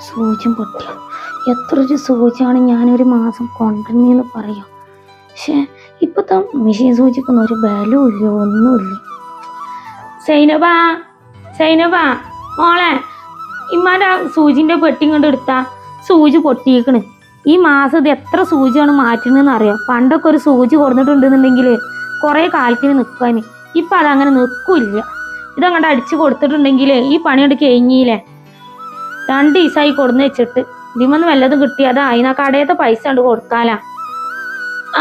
സൂചിയും പൊട്ടിയ എത്ര സൂചിയാണ് ഞാനൊരു മാസം കൊണ്ടുവന്നെന്ന് പറയാം. പക്ഷെ ഇപ്പത്തെ മെഷീൻ സൂചിക്കൊന്നും ഒരു ബലവും ഇല്ല, ഒന്നുമില്ല. സൈനബാ മോളെ, ഇമ്മാൻ്റെ സൂചിൻ്റെ പെട്ടി കൊണ്ട് എടുത്താ സൂചി പൊട്ടിയിക്കണ്. ഈ മാസം ഇത് എത്ര സൂചിയാണ് മാറ്റുന്നതെന്ന് അറിയാം. പണ്ടൊക്കെ ഒരു സൂചി കൊടുത്തിട്ടുണ്ടെന്നുണ്ടെങ്കിൽ കുറേ കാലത്തിന് നിൽക്കാൻ. ഇപ്പം അതങ്ങനെ നിൽക്കില്ല. ഇതങ്ങോട്ട് അടിച്ച് കൊടുത്തിട്ടുണ്ടെങ്കിൽ ഈ പണിയോട് കഴിഞ്ഞില്ലേ. 2 ദിവസമായി കൊടുന്ന് വെച്ചിട്ട് ഇതിമൊന്നും വല്ലതും കിട്ടിയതാ. അതിനാ കടയത്തെ പൈസ കൊണ്ട് കൊടുക്കാലാ.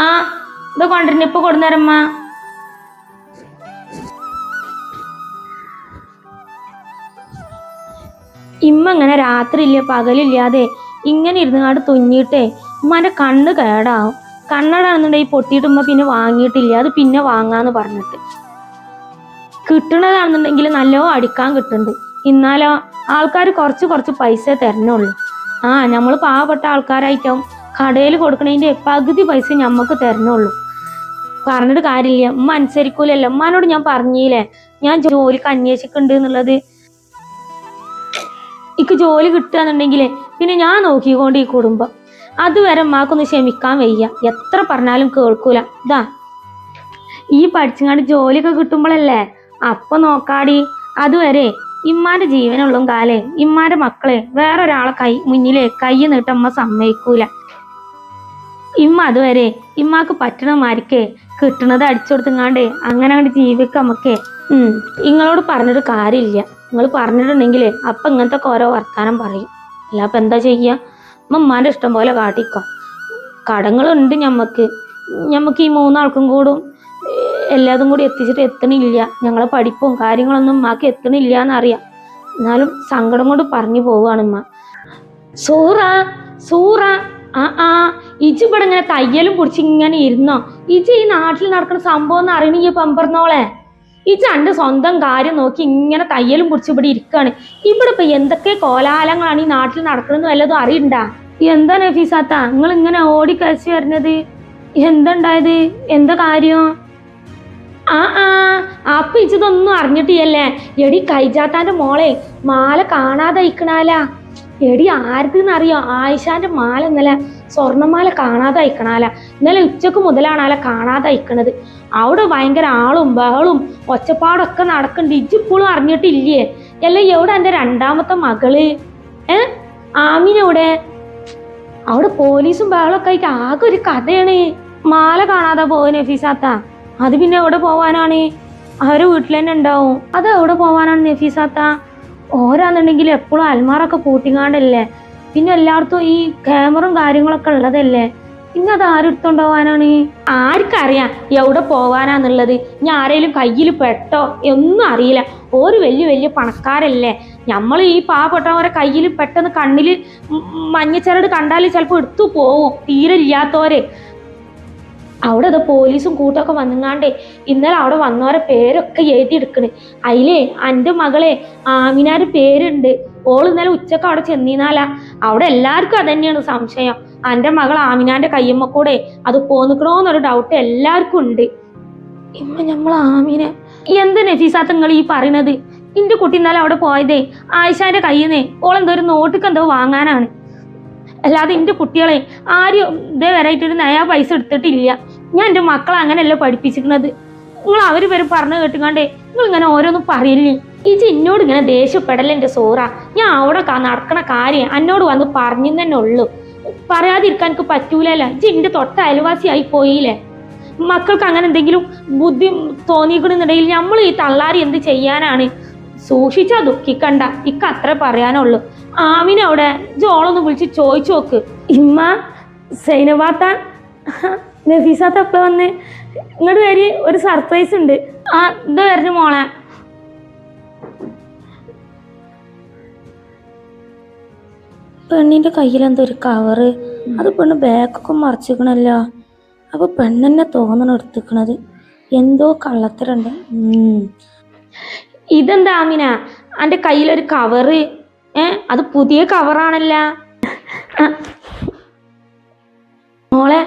ആ ഇത് കൊണ്ടിരുന്ന ഇപ്പൊ കൊടുന്നേരമ്മ. ഇമ്മ ഇങ്ങനെ രാത്രി ഇല്ല പകലില്ലാതെ ഇങ്ങനെ ഇരുന്നാണ്ട് തുന്നിയിട്ടേ ഉമ്മാന്റെ കണ്ണ് കേടാവും. കണ്ണടാണെന്നുണ്ടെങ്കിൽ പൊട്ടിയിട്ടുമ്മ പിന്നെ വാങ്ങിയിട്ടില്ല. അത് പിന്നെ വാങ്ങാന്ന് പറഞ്ഞിട്ട് കിട്ടണതാണെന്നുണ്ടെങ്കിൽ നല്ലോ അടിക്കാൻ കിട്ടുന്നുണ്ട്. എന്നാലോ ആൾക്കാർ കുറച്ച് പൈസ തരണുള്ളൂ. നമ്മൾ പാവപ്പെട്ട ആൾക്കാരായിട്ടും കടയിൽ കൊടുക്കണതിൻ്റെ പകുതി പൈസ ഞമ്മക്ക് തരണുള്ളൂ. പറഞ്ഞിട്ട് കാര്യമില്ല. ഉമ്മ അനുസരിക്കൂലല്ലോ. ഉമ്മാനോട് ഞാൻ പറഞ്ഞില്ലേ ഞാൻ ജോലിക്ക് അന്വേഷിക്കുന്നുണ്ട് എന്നുള്ളത്. എനിക്ക് ജോലി കിട്ടുകയെന്നുണ്ടെങ്കിൽ പിന്നെ ഞാൻ നോക്കിക്കൊണ്ട് ഈ കുടുംബം. അതുവരെ ഉമ്മാക്കൊന്ന് ക്ഷമിക്കാൻ വയ്യ. എത്ര പറഞ്ഞാലും കേൾക്കൂല. ഈ പഠിച്ചങ്ങാണ്ട് ജോലിയൊക്കെ കിട്ടുമ്പോഴല്ലേ അപ്പൊ നോക്കാടി. അതുവരെ ഇമ്മാന്റെ ജീവനുള്ളും കാലേ ഇമ്മാന്റെ മക്കളെ വേറൊരാളെ മുന്നിലെ കൈ നീട്ടം ഉമ്മ സമ്മതിക്കൂല. ഇമ്മ അതുവരെ ഇമ്മാക്ക് പറ്റണമാരിക്കേ കിട്ടണത് അടിച്ചു കൊടുത്തങ്ങാണ്ടേ അങ്ങനെ അങ്ങോട്ട് ജീവിക്കാം നമുക്കേ. നിങ്ങളോട് പറഞ്ഞിട്ട് കാര്യമില്ല. നിങ്ങൾ പറഞ്ഞിട്ടുണ്ടെങ്കിൽ അപ്പം ഇങ്ങനത്തെ ഓരോ വർത്താനം പറയും. അല്ലാപ്പം എന്താ ചെയ്യുക? ഉമ്മാൻ്റെ ഇഷ്ടം പോലെ കാട്ടിക്കോ. കടങ്ങളുണ്ട് ഞമ്മക്ക് ഈ 3 ആൾക്കും കൂടും എല്ലാതും കൂടി എത്തിച്ചിട്ട് എത്തണില്ല. ഞങ്ങളെ പഠിപ്പും കാര്യങ്ങളൊന്നും ഉമ്മാക്ക് എത്തണില്ല എന്നറിയാം. എന്നാലും സങ്കടം കൊണ്ട് പറഞ്ഞു പോവുകയാണ് ഉമ്മ. സൂറ ഇജ് ഇവിടെ ഇങ്ങനെ തയ്യലും പിടിച്ച് ഇങ്ങനെ ഇരുന്നോ? ഇജ് ഈ നാട്ടിൽ നടക്കുന്ന സംഭവം എന്ന് അറിയണ ഈ പമ്പർന്നോളെ. ഇജ് എൻ്റെ സ്വന്തം കാര്യം നോക്കി ഇങ്ങനെ തയ്യലും പിടിച്ച് ഇവിടെ ഇരിക്കുകയാണ്. ഇവിടെ ഇപ്പൊ എന്തൊക്കെ കോലാഹലങ്ങളാണ് ഈ നാട്ടിൽ നടക്കണമെന്ന് വല്ലതും അറിയണ്ട? എന്താ നഫീസാത്ത നിങ്ങൾ ഇങ്ങനെ ഓടിക്കഴിച്ച് വരുന്നത്? എന്തുണ്ടായത്? എന്താ കാര്യം? അപ്പൊ ഇതൊന്നും അറിഞ്ഞിട്ടില്ലേ? എടി കൈജാത്താന്റെ മോളെ മാല കാണാതെ അയക്കണാല. എടി ആർക്കെന്നറിയോ? ആയിഷാന്റെ മാല ഇന്നലെ സ്വർണ്ണമാല കാണാതെ അയക്കണാല. ഇന്നലെ ഉച്ചക്ക് മുതലാണ് കാണാതെ അയക്കണത്. അവിടെ ഭയങ്കര ആളും ബഹളും ഒച്ചപ്പാടൊക്കെ നടക്കുന്നുണ്ട്. ഇജിപ്പോഴും അറിഞ്ഞിട്ടില്ലേ? അല്ല എവിടെ എൻ്റെ 2ാമത്തെ മകള് ആമിനെവിടെ? അവിടെ പോലീസും ബഹളൊക്കെ ആയിട്ട് ആകെ ഒരു കഥയാണ്. മാല കാണാതെ പോവാ നഫീസാത്ത. അത് പിന്നെ എവിടെ പോവാനാണ്? അവരെ വീട്ടിൽ തന്നെ ഉണ്ടാവും. അത് എവിടെ പോവാനാണ് നഫീസാത്ത? ഓരാന്നുണ്ടെങ്കിൽ എപ്പോഴും അൽമാറൊക്കെ പൂട്ടിങ്ങാണ്ടല്ലേ. പിന്നെ എല്ലായിടത്തും ഈ ക്യാമറയും കാര്യങ്ങളൊക്കെ ഉള്ളതല്ലേ. പിന്നെ അത് ആരെടുത്തോണ്ടാവാനാണ്? ആർക്കറിയാം എവിടെ പോവാനാന്നുള്ളത്? ഞാൻ ആരെങ്കിലും കയ്യിൽ പെട്ടോ ഒന്നും അറിയില്ല. ഓര് വലിയ പണക്കാരല്ലേ. നമ്മൾ ഈ പാവപ്പെട്ടവരെ കയ്യിൽ പെട്ടെന്ന് കണ്ണിൽ മഞ്ഞച്ചരട് കണ്ടാൽ ചിലപ്പോൾ എടുത്തു പോവും തീരെ ഇല്ലാത്തവരെ. അവിടെ അത് പോലീസും കൂട്ടൊക്കെ വന്നുങ്ങാണ്ടേ ഇന്നലെ അവിടെ വന്നവരെ പേരൊക്കെ എഴുതിയെടുക്കണ്. അതിലേ എൻ്റെ മകളെ ആമിനാര് പേരുണ്ട്. ഓൾ ഇന്നലെ ഉച്ചക്ക് അവിടെ ചെന്നിനാലാ. അവിടെ എല്ലാവർക്കും അതന്നെയാണ് സംശയം. എൻ്റെ മകൾ ആമിനാന്റെ കയ്യമ്മ കൂടെ അത് പോന്നിക്കണോന്നൊരു ഡൗട്ട് എല്ലാവർക്കും ഉണ്ട്. ഇമ്മ നമ്മൾ ആമിനെ എന്ത് നഫീസാത്ത നിങ്ങൾ ഈ പറയണത്? എൻ്റെ കുട്ടി ഇന്നലെ അവിടെ പോയതേ ആയിഷാന്റെ കയ്യിന്നേ ഓളെന്തോ ഒരു നോട്ടിക്ക് എന്തോ വാങ്ങാനാണ്. അല്ലാതെ എൻ്റെ കുട്ടികളെ ആരും ഇതേ വരായിട്ടൊരു നയാ പൈസ എടുത്തിട്ടില്ല. ഞാൻ എൻ്റെ മക്കളെ അങ്ങനെയല്ല പഠിപ്പിച്ചിരിക്കുന്നത്. നിങ്ങൾ അവർ വരെ പറഞ്ഞു കേട്ടുകാണ്ടേ നിങ്ങൾ ഇങ്ങനെ ഓരോന്നും പറയില്ലേ? ഇജ് എന്നോട് ഇങ്ങനെ ദേഷ്യപ്പെടല്ലേ എൻ്റെ സൂറ. ഞാൻ അവിടെ നടക്കണ കാര്യം എന്നോട് വന്ന് പറഞ്ഞു തന്നെ ഉള്ളൂ. പറയാതിരിക്കാൻ എനിക്ക് പറ്റൂലല്ല. ഇജ് എൻ്റെ തൊട്ട അയൽവാസിയായി പോയില്ലേ. മക്കൾക്ക് അങ്ങനെ എന്തെങ്കിലും ബുദ്ധി തോന്നിക്കണമെന്നുണ്ടെങ്കിൽ നമ്മൾ ഈ തള്ളാരി എന്ത് ചെയ്യാനാണ്? സൂക്ഷിച്ചാ ദുഃഖിക്കണ്ട. ഇക്ക് അത്ര പറയാനുള്ളൂ. ആമിനവിടെ ജോളൊന്ന് വിളിച്ച് ചോദിച്ചു നോക്ക്. ഇമ്മ സൈനബാത്ത നഫീസാത്ത എപ്പോഴാ വന്ന്? ഇങ്ങോട്ട് വരി, ഒരു സർപ്രൈസ് ഉണ്ട്. ഇത് വരുന്നു മോളെ. പെണ്ണിന്റെ കയ്യിൽ എന്തോ ഒരു കവറ്. അത് പെണ്ണ് ബാഗൊക്കെ മറിച്ചിക്കണല്ലോ. അപ്പൊ പെണ്ണെന്നെ തോന്നണം എടുത്തിക്കണത്. എന്തോ കള്ളത്തരുണ്ട്. ഇതെന്താ ആമിന എൻ്റെ കയ്യിലൊരു കവറ്? അത് പുതിയ കവറാണല്ല മോളെ.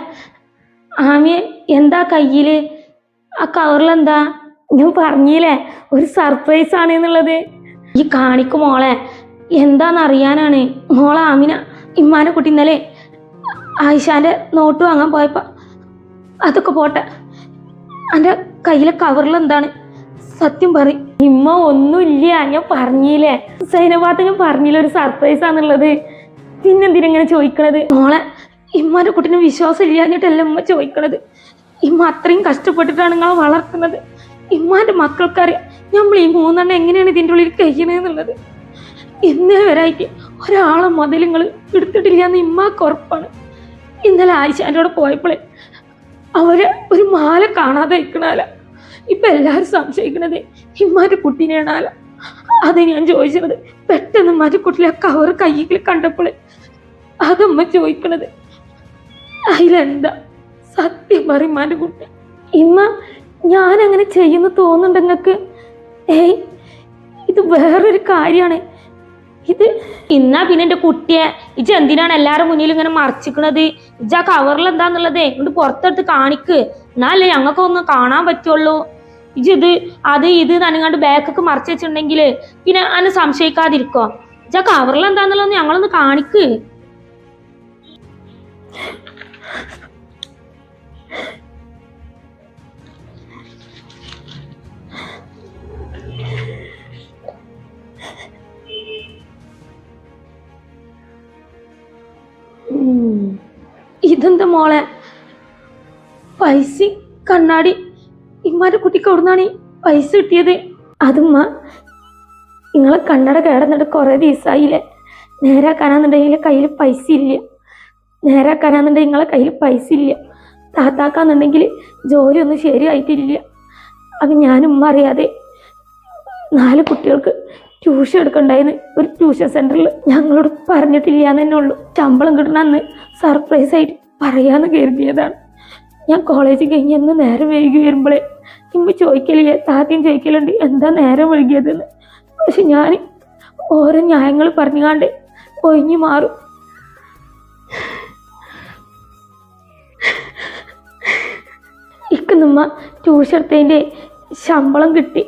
ആമിയ എന്താ കയ്യില്? ആ കവറിലെന്താ? ഞാൻ പറഞ്ഞില്ലേ ഒരു സർപ്രൈസ് ആണ് എന്നുള്ളത്. ഈ കാണിക്കും മോളെ, എന്താണെന്നറിയാനാണ്. മോളെ ആമിന ഇമ്മാനെ കുട്ടി ഇന്നലെ ആയിഷാന്റെ നോട്ട് വാങ്ങാൻ പോയപ്പോ അതൊക്കെ പോട്ടെ, എൻ്റെ കയ്യിലെ കവറിൽ എന്താണ് സത്യം പറയും. ഇമ്മ ഒന്നുമില്ല, ഞാൻ പറഞ്ഞില്ലേ സൈനബാത്ത, ഞാൻ പറഞ്ഞില്ല ഒരു സർപ്രൈസ് ആണെന്നുള്ളത്. പിന്നെന്തിനെങ്ങനെ ചോദിക്കണത്? മോളെ ഇമ്മാന്റെ കുട്ടീനെ വിശ്വാസം ഇല്ലാഞ്ഞിട്ടല്ല ഉമ്മ ചോദിക്കണത്. ഇമ്മ അത്രയും കഷ്ടപ്പെട്ടിട്ടാണ് നിങ്ങളെ വളർത്തുന്നത്. ഇമ്മാന്റെ മക്കൾക്കറിയാം നമ്മൾ ഈ 3 എങ്ങനെയാണ് ഇതിൻ്റെ ഉള്ളിൽ കഴിയണതെന്നുള്ളത്. ഇന്നേ വരായിട്ട് ഒരാളെ മുതൽ നിങ്ങൾ എടുത്തിട്ടില്ല എന്ന് ഇമ്മാക്ക് ഉറപ്പാണ്. ഇന്നലെ ആയിഷാൻ്റെ കൂടെ പോയപ്പോഴേ അവര് ഒരു മാല കാണാതെ ഇരിക്കണാല. ഇപ്പൊ എല്ലാവരും സംശയിക്കണത് ഇമ്മാന്റെ കുട്ടീനെയാണാല. അത് ഞാൻ ചോദിച്ചത് പെട്ടെന്ന് ഇമ്മാന്റെ കുട്ടിലെ കവർ കയ്യിൽ കണ്ടപ്പോഴേ അതമ്മ ചോദിക്കണത്. അതിലെന്താ സത്യം പറയും ഇമ്മാന്റെ കുട്ടി. ഇമ്മ ഞാനങ്ങനെ ചെയ്യുന്നു തോന്നുന്നുണ്ട് നിങ്ങൾക്ക്? ഏയ് ഇത് വേറൊരു കാര്യമാണ്. ഇത് ഇന്നാ പിന്നെ എൻ്റെ കുട്ടിയെ ഇജ് എന്തിനാണ് എല്ലാവരും മുന്നിൽ ഇങ്ങനെ മറച്ചിക്കണത്? ഇജ് ആ കവറിൽ എന്താന്നുള്ളതേ ഇങ്ങോട്ട് പുറത്തെടുത്ത് കാണിക്ക്, എന്നാലേ ഞങ്ങൾക്ക് ഒന്ന് കാണാൻ പറ്റുള്ളൂ. ഇജ് ഇത് നനങ്ങാണ്ട് ബാക്കൊക്കെ മറച്ചു വെച്ചിട്ടുണ്ടെങ്കിൽ പിന്നെ അന്നെ സംശയിക്കാതിരിക്കോ? ഇജ് ആ കവറിൽ എന്താന്നുള്ളത് ഞങ്ങളൊന്ന് കാണിക്ക്. ഇതെന്താ മോളെ പൈസ കണ്ണാടി? ഇമ്മാന്റെ കുട്ടിക്ക് എവിടുന്നാണ് ഈ പൈസ കിട്ടിയത്? അതുമ്മ നിങ്ങളെ കണ്ണട കേടന്നിട്ട് കുറേ ദിവസമായില്ലേ. നേരാക്കാനാന്നുണ്ടെങ്കിൽ കയ്യിൽ പൈസ ഇല്ല. നേരാക്കാനാന്നുണ്ടെങ്കിൽ നിങ്ങളെ കയ്യിൽ പൈസ ഇല്ല. താത്താക്കാന്നുണ്ടെങ്കിൽ ജോലിയൊന്നും ശരിയായിട്ടില്ല. അപ്പം ഞാനുമ്മ അറിയാതെ 4 കുട്ടികൾക്ക് ട്യൂഷൻ എടുക്കണ്ടായിരുന്നു ഒരു ട്യൂഷൻ സെന്ററിൽ. ഞങ്ങളോട് പറഞ്ഞിട്ടില്ല എന്ന് തന്നെ ഉള്ളൂ. ശമ്പളം കിട്ടണ അന്ന് സർപ്രൈസ് ആയിട്ട് പറയാന്ന് കരുതിയതാണ്. ഞാൻ കോളേജ് കഴിഞ്ഞ് എന്ന് നേരം വൈകി വരുമ്പോഴേ ഇമ്മ ചോദിക്കലില്ല, താത്തയും ചോദിക്കലുണ്ട് എന്താ നേരം വൈകിയതെന്ന്. പക്ഷെ ഞാൻ ഓരോ ന്യായങ്ങൾ പറഞ്ഞുകാണ്ട് ഒഴിഞ്ഞു മാറും. ഇക്കുന്നുമ്മ ട്യൂഷൻ എടുത്തതിൻ്റെ ശമ്പളം കിട്ടി.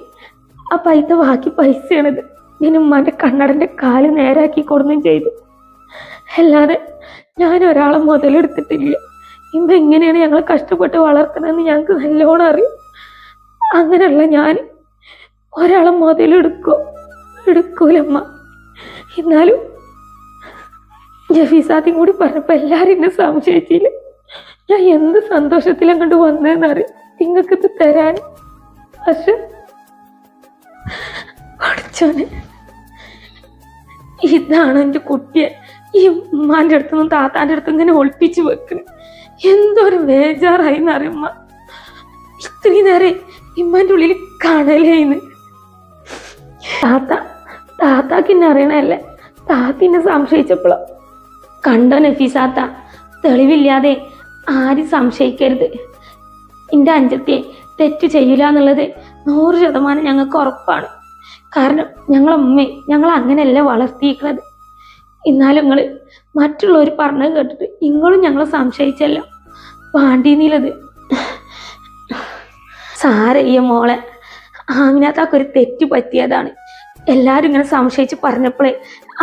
ആ പൈസ ബാക്കി പൈസയാണിത്. ഞാൻ ഉമ്മാൻ്റെ കണ്ണടൻ്റെ കാല് നേരാക്കി കൊടുക്കുകയും ചെയ്തു. അല്ലാതെ ഞാൻ ഒരാളെ മുതലെടുത്തിട്ടില്ല. ഇമ്മ എങ്ങനെയാണ് ഞങ്ങൾ കഷ്ടപ്പെട്ട് വളർത്തണമെന്ന് ഞങ്ങൾക്ക് നല്ലോണം അറിയും. അങ്ങനെയുള്ള ഞാൻ ഒരാളെ എടുക്കൂലമ്മ. എന്നാലും ജഫീസാദ്യം കൂടി പറഞ്ഞപ്പോൾ എല്ലാവരും എന്നെ സംശയിച്ചില്ല. ഞാൻ എന്ത് സന്തോഷത്തിലങ്ങോട്ട് വന്നതെന്നറിയും നിങ്ങൾക്കിത് തരാൻ. പക്ഷെ പഠിച്ചോനെ, ഇതാണ് എൻ്റെ കുട്ടിയെ ഈ ഉമ്മാൻ്റെ അടുത്തുനിന്നും താത്താൻ്റെ അടുത്തും ഇങ്ങനെ ഒളിപ്പിച്ച് വെക്കുന്നത്. എന്തൊരു ബേജാറായി എന്നറിയുമ്മ. ഇത്രയും നേരം ഇമ്മാൻ്റെ ഉള്ളിൽ കാണലേന്ന്. താത്താക്ക് എന്നെ അറിയണല്ലേ. താത്തിനെ സംശയിച്ചപ്പോഴോ കണ്ടോ നഫീസാത്ത, തെളിവില്ലാതെ ആരും സംശയിക്കരുത്. എൻ്റെ അഞ്ചത്തെ തെറ്റ് ചെയ്യില്ല എന്നുള്ളത് 100% ഞങ്ങൾക്ക് ഉറപ്പാണ്. കാരണം ഞങ്ങളമ്മയെ ഞങ്ങൾ അങ്ങനെയല്ല വളർത്തിയിരിക്കുന്നത്. എന്നാലും നിങ്ങൾ മറ്റുള്ളവർ പറഞ്ഞത് കേട്ടിട്ട് നിങ്ങളും ഞങ്ങളെ സംശയിച്ചല്ലോ. പാണ്ടീന്നിലത് സാരയ്യ മോളെ, ആമിനാത്താക്കൊരു തെറ്റ് പറ്റിയതാണ്. എല്ലാവരും ഇങ്ങനെ സംശയിച്ച് പറഞ്ഞപ്പോഴേ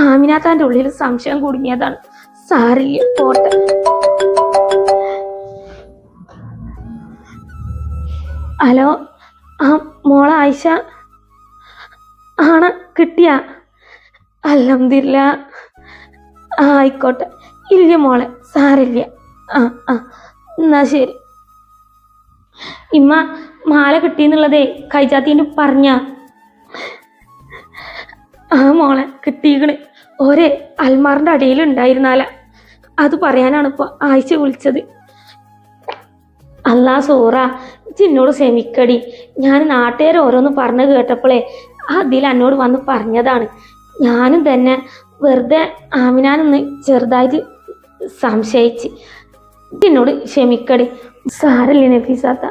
ആമിനാത്താൻ്റെ ഉള്ളിൽ സംശയം കുടുങ്ങിയതാണ്. സാരയ്യ, പോട്ടെ. ഹലോ, ആ മോളെ ആയിഷ ആണ്? കിട്ടിയ? അൽഹംദുലില്ലാ. ആയിക്കോട്ടെ. ഇല്ല മോളെ, സാരില്ല. എന്നാ ശരി. ഇമ്മ മാല കിട്ടിയെന്നുള്ളതേ കൈജാത്തീൻ്റെ പറഞ്ഞ? മോളെ കിട്ടിയിക്കണ്. ഒരേ അൽമാറിൻ്റെ അടിയിൽ ഉണ്ടായിരുന്നാല. അത് പറയാനാണ് ഇപ്പോൾ ആയിഷ വിളിച്ചത്. അല്ലാ സൂറ, എന്നോട് ക്ഷമിക്കടി. ഞാൻ നാട്ടുകാർ ഓരോന്ന് പറഞ്ഞു കേട്ടപ്പോഴേ അതിൽ എന്നോട് വന്ന് പറഞ്ഞതാണ്. ഞാനും തന്നെ വെറുതെ ആമിനാനൊന്ന് ചെറുതായിട്ട് സംശയിച്ച്. എന്നോട് ക്ഷമിക്കടി. സാരല്ലേ നഫീസാത്ത,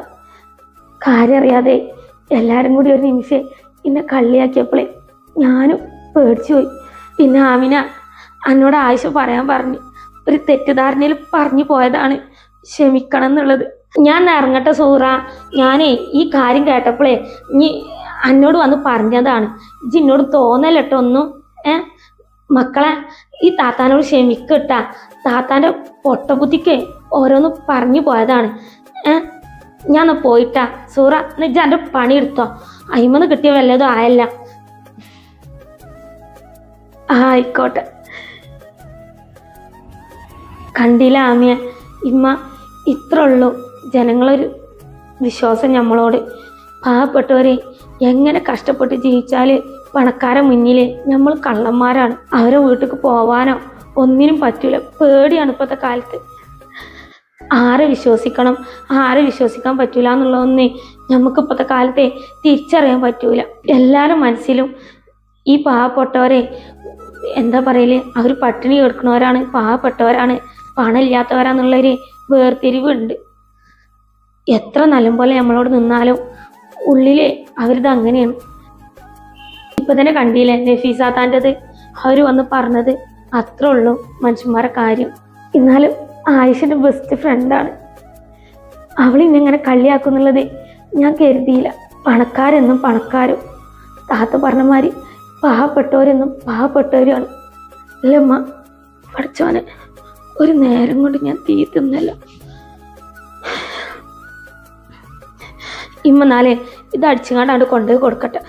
കാര്യം അറിയാതെ എല്ലാവരും കൂടി ഒരു നിമിഷം എന്നെ കള്ളിയാക്കിയപ്പോഴേ ഞാനും പേടിച്ചു പോയി. പിന്നെ ആമിന എന്നോട് ആയിഷ പറയാൻ പറഞ്ഞു. ഒരു തെറ്റിദ്ധാരണയിൽ പറഞ്ഞു പോയതാണ്, ക്ഷമിക്കണം എന്നുള്ളത്. ഞാൻ ഇറങ്ങട്ടെ സൂറ. ഞാനേ ഈ കാര്യം കേട്ടപ്പോഴേ ഇനി എന്നോട് വന്ന് പറഞ്ഞതാണ്. ഇജ്ജ് എന്നോട് തോന്നലട്ടോ ഒന്നും. മക്കളെ, ഈ താത്താനോട് ക്ഷമിക്കട്ടാ. താത്താൻ്റെ പൊട്ടബുദ്ധിക്ക് ഓരോന്ന് പറഞ്ഞു പോയതാണ്. ഞാൻ പോയിട്ടാ സൂറ. ഇജ്ജ് എൻ്റെ പണി എടുത്തോ. അയിമന്ന് കിട്ടിയ വല്ലതും ആയല്ല. ആയിക്കോട്ടെ. കണ്ടില്ല ആമിയ, ഇമ്മ ഇത്ര ഉള്ളൂ ജനങ്ങളൊരു വിശ്വാസം നമ്മളോട്. പാവപ്പെട്ടവരെ എങ്ങനെ കഷ്ടപ്പെട്ട് ജീവിച്ചാൽ പണക്കാരെ മുന്നിൽ നമ്മൾ കള്ളന്മാരാണ്. അവരെ വീട്ടിലേക്ക് പോവാനോ ഒന്നിനും പറ്റൂല. പേടിയാണ് ഇപ്പോഴത്തെ കാലത്ത്. ആരെ വിശ്വസിക്കണം, ആരെ വിശ്വസിക്കാൻ പറ്റൂല എന്നുള്ളതൊന്നേ നമുക്ക് ഇപ്പോഴത്തെ കാലത്തെ തിരിച്ചറിയാൻ പറ്റൂല. എല്ലാവരും മനസ്സിലും ഈ പാവപ്പെട്ടവരെ എന്താ പറയല്, അവർ പട്ടിണി കിടക്കുന്നവരാണ്, പാവപ്പെട്ടവരാണ്, പണമില്ലാത്തവരാന്നുള്ളൊരു വേർതിരിവുണ്ട്. എത്ര നല്ലപോലെ നമ്മളോട് നിന്നാലും ഉള്ളില് അവരിത് അങ്ങനെയാണ്. ഇപ്പം തന്നെ കണ്ടില്ലേ നഫീസാത്താൻ്റെത്, അവർ വന്ന് പറഞ്ഞത്. അത്രേ ഉള്ളൂ മനുഷ്യന്മാരെ കാര്യം. എന്നാലും ആയിഷൻ്റെ ബെസ്റ്റ് ഫ്രണ്ടാണ്. അവളിന്നിങ്ങനെ കളിയാക്കുന്നുള്ളത് ഞാൻ കരുതിയില്ല. പണക്കാരെന്നും പണക്കാരും, താത്ത പറഞ്ഞ മാതിരി പാവപ്പെട്ടവരെന്നും പാവപ്പെട്ടവരുമാണ്. അല്ലമ്മ, പഠിച്ചോനെ ഒരു നേരം കൊണ്ട് ഞാൻ തീ തിന്നല്ല. ഇമ്മ നാളെ ഇത് അടിച്ചുകൊണ്ടാണ്ട് കൊണ്ടുപോയി കൊടുക്കട്ടെ.